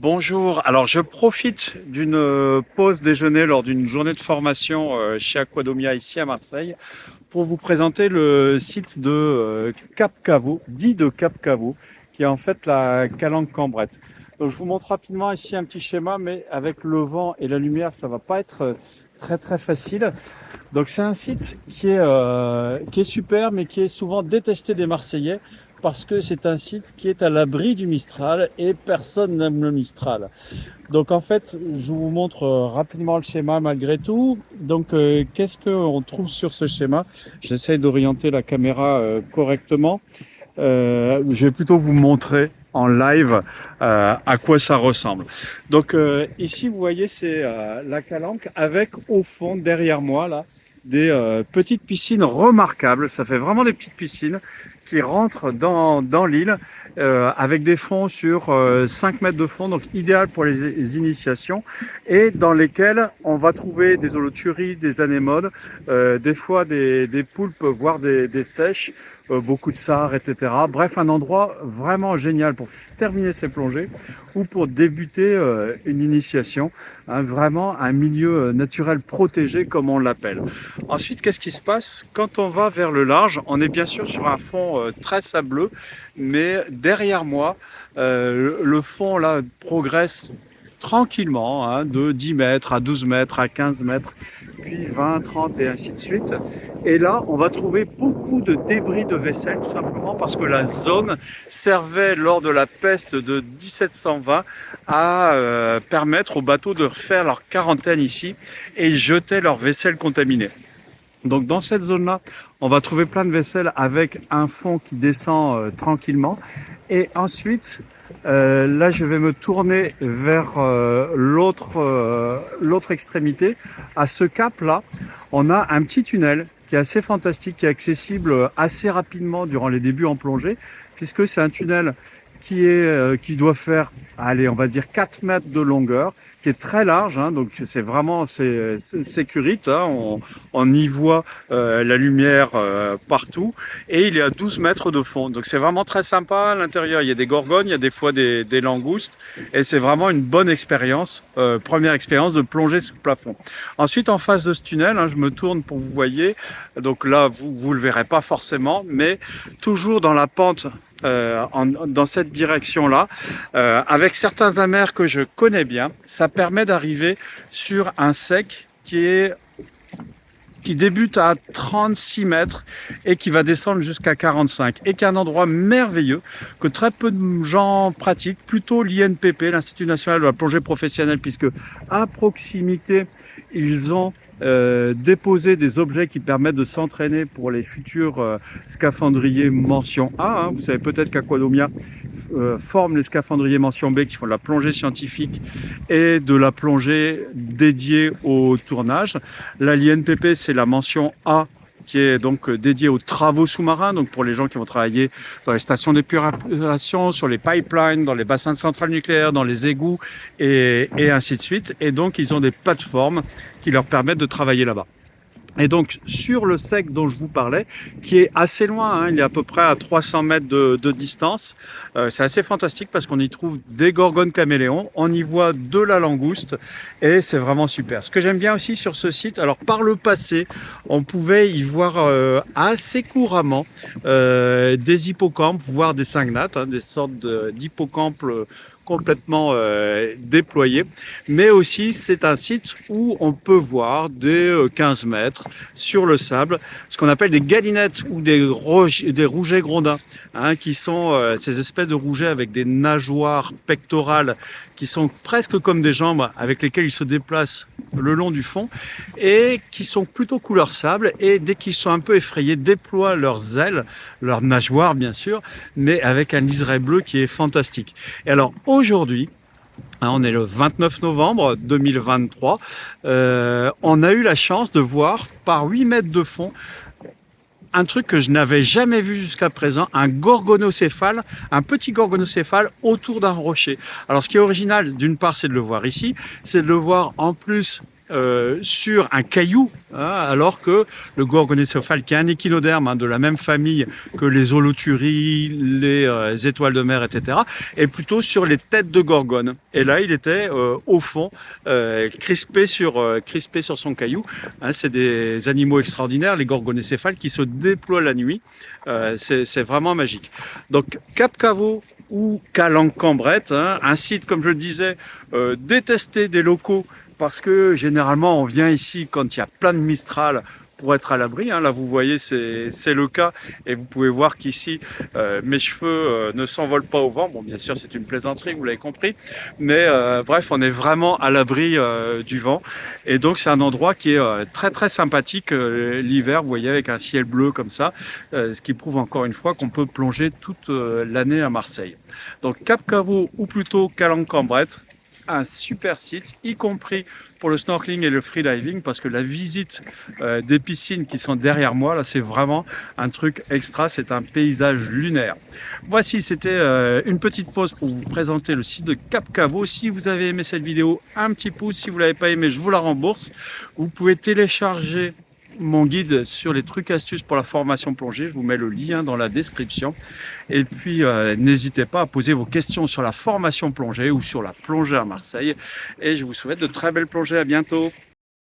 Bonjour, alors je profite d'une pause déjeuner lors d'une journée de formation chez Aquadomia ici à Marseille pour vous présenter le site de Cap Caveau, dit de Cap Caveau, qui est en fait la calanque Cambrette. Donc je vous montre rapidement ici un petit schéma, mais avec le vent et la lumière, ça va pas être très facile. Donc c'est un site qui est super, mais qui est souvent détesté des Marseillais parce que c'est un site qui est à l'abri du Mistral et personne n'aime le Mistral. Donc en fait, je vous montre rapidement le schéma malgré tout. Donc qu'est-ce qu'on trouve sur ce schéma? J'essaie d'orienter la caméra correctement. Je vais plutôt vous montrer en live à quoi ça ressemble. Donc ici, vous voyez, c'est la calanque avec au fond, derrière moi, là, des petites piscines remarquables. Ça fait vraiment des petites piscines qui rentrent dans l'île avec des fonds sur 5 mètres de fond, donc idéal pour les initiations, et dans lesquelles on va trouver des holoturies, des anémones, des fois des poulpes, voire des sèches, beaucoup de sarres, etc. Bref, un endroit vraiment génial pour terminer ses plongées ou pour débuter une initiation. Hein, vraiment un milieu naturel protégé, comme on l'appelle. Ensuite, qu'est-ce qui se passe? Quand on va vers le large, on est bien sûr sur un fond très sableux, mais derrière moi, le fond là progresse tranquillement, hein, de 10 mètres à 12 mètres, à 15 mètres, puis 20, 30 et ainsi de suite. Et là, on va trouver beaucoup de débris de vaisselle, tout simplement parce que la zone servait lors de la peste de 1720 à permettre aux bateaux de faire leur quarantaine ici et jeter leur vaisselle contaminée. Donc dans cette zone-là, on va trouver plein de vaisselle avec un fond qui descend tranquillement. Et ensuite, là, je vais me tourner vers l'autre extrémité. À ce cap-là, on a un petit tunnel qui est assez fantastique, qui est accessible assez rapidement durant les débuts en plongée, puisque c'est un tunnel qui doit faire, allez, on va dire 4 mètres de longueur, qui est très large, hein, donc c'est vraiment sécurite, hein, on y voit la lumière partout, et il est à 12 mètres de fond, donc c'est vraiment très sympa. À l'intérieur, il y a des gorgones, il y a des fois des langoustes, et c'est vraiment une bonne expérience, première expérience de plonger sous plafond. Ensuite, en face de ce tunnel, hein, je me tourne pour que vous voyez, donc là, vous le verrez pas forcément, mais toujours dans la pente, dans cette direction-là, avec certains amers que je connais bien, ça permet d'arriver sur un sec qui débute à 36 mètres et qui va descendre jusqu'à 45, et qui est un endroit merveilleux que très peu de gens pratiquent, plutôt l'INPP, l'Institut National de la Plongée Professionnelle, puisque à proximité, ils ont déposer des objets qui permettent de s'entraîner pour les futurs scaphandriers mention A. Hein. Vous savez peut-être qu'Aquadomia forme les scaphandriers mention B qui font de la plongée scientifique et de la plongée dédiée au tournage. Là, l'INPP, c'est la mention A qui est donc dédié aux travaux sous-marins, donc pour les gens qui vont travailler dans les stations d'épuration, sur les pipelines, dans les bassins de centrales nucléaires, dans les égouts et ainsi de suite. Et donc, ils ont des plateformes qui leur permettent de travailler là-bas. Et donc sur le sec dont je vous parlais, qui est assez loin, hein, il est à peu près à 300 mètres de distance, c'est assez fantastique parce qu'on y trouve des gorgones caméléons, on y voit de la langouste et c'est vraiment super. Ce que j'aime bien aussi sur ce site, alors par le passé, on pouvait y voir assez couramment des hippocampes, voire des cygnathes, hein, des sortes d'hippocampes complètement déployé, mais aussi c'est un site où on peut voir des 15 mètres sur le sable ce qu'on appelle des galinettes ou des rougets grondins, hein, qui sont ces espèces de rougets avec des nageoires pectorales qui sont presque comme des jambes avec lesquelles ils se déplacent le long du fond et qui sont plutôt couleur sable, et dès qu'ils sont un peu effrayés déploient leurs ailes, leurs nageoires bien sûr, mais avec un liseré bleu qui est fantastique. Et alors aujourd'hui, on est le 29 novembre 2023, on a eu la chance de voir par 8 mètres de fond un truc que je n'avais jamais vu jusqu'à présent, un gorgonocéphale, un petit gorgonocéphale autour d'un rocher. Alors ce qui est original, d'une part, c'est de le voir ici, c'est de le voir en plus sur un caillou, hein, alors que le gorgonocéphale, qui est un échinoderme hein, de la même famille que les holoturies, les étoiles de mer, etc., est plutôt sur les têtes de gorgone. Et là, il était au fond, crispé sur son caillou. Hein, c'est des animaux extraordinaires, les gorgonocéphales, qui se déploient la nuit. C'est vraiment magique. Donc, Cap Caveau ou Calanque-Cambrette, hein, un site, comme je le disais, détesté des locaux, parce que généralement on vient ici quand il y a plein de Mistral pour être à l'abri. Hein. Là vous voyez c'est le cas et vous pouvez voir qu'ici mes cheveux ne s'envolent pas au vent. Bon bien sûr c'est une plaisanterie, vous l'avez compris, mais bref on est vraiment à l'abri du vent et donc c'est un endroit qui est très très sympathique l'hiver, vous voyez, avec un ciel bleu comme ça, ce qui prouve encore une fois qu'on peut plonger toute l'année à Marseille. Donc Cap Caveau ou plutôt Calanque-Cambrette, un super site, y compris pour le snorkeling et le freediving, parce que la visite des piscines qui sont derrière moi, là, c'est vraiment un truc extra, c'est un paysage lunaire. Voici, c'était une petite pause pour vous présenter le site de Cap Caveau. Si vous avez aimé cette vidéo, un petit pouce. Si vous ne l'avez pas aimé, je vous la rembourse. Vous pouvez télécharger mon guide sur les trucs astuces pour la formation plongée, je vous mets le lien dans la description. Et puis n'hésitez pas à poser vos questions sur la formation plongée ou sur la plongée à Marseille. Et je vous souhaite de très belles plongées, à bientôt.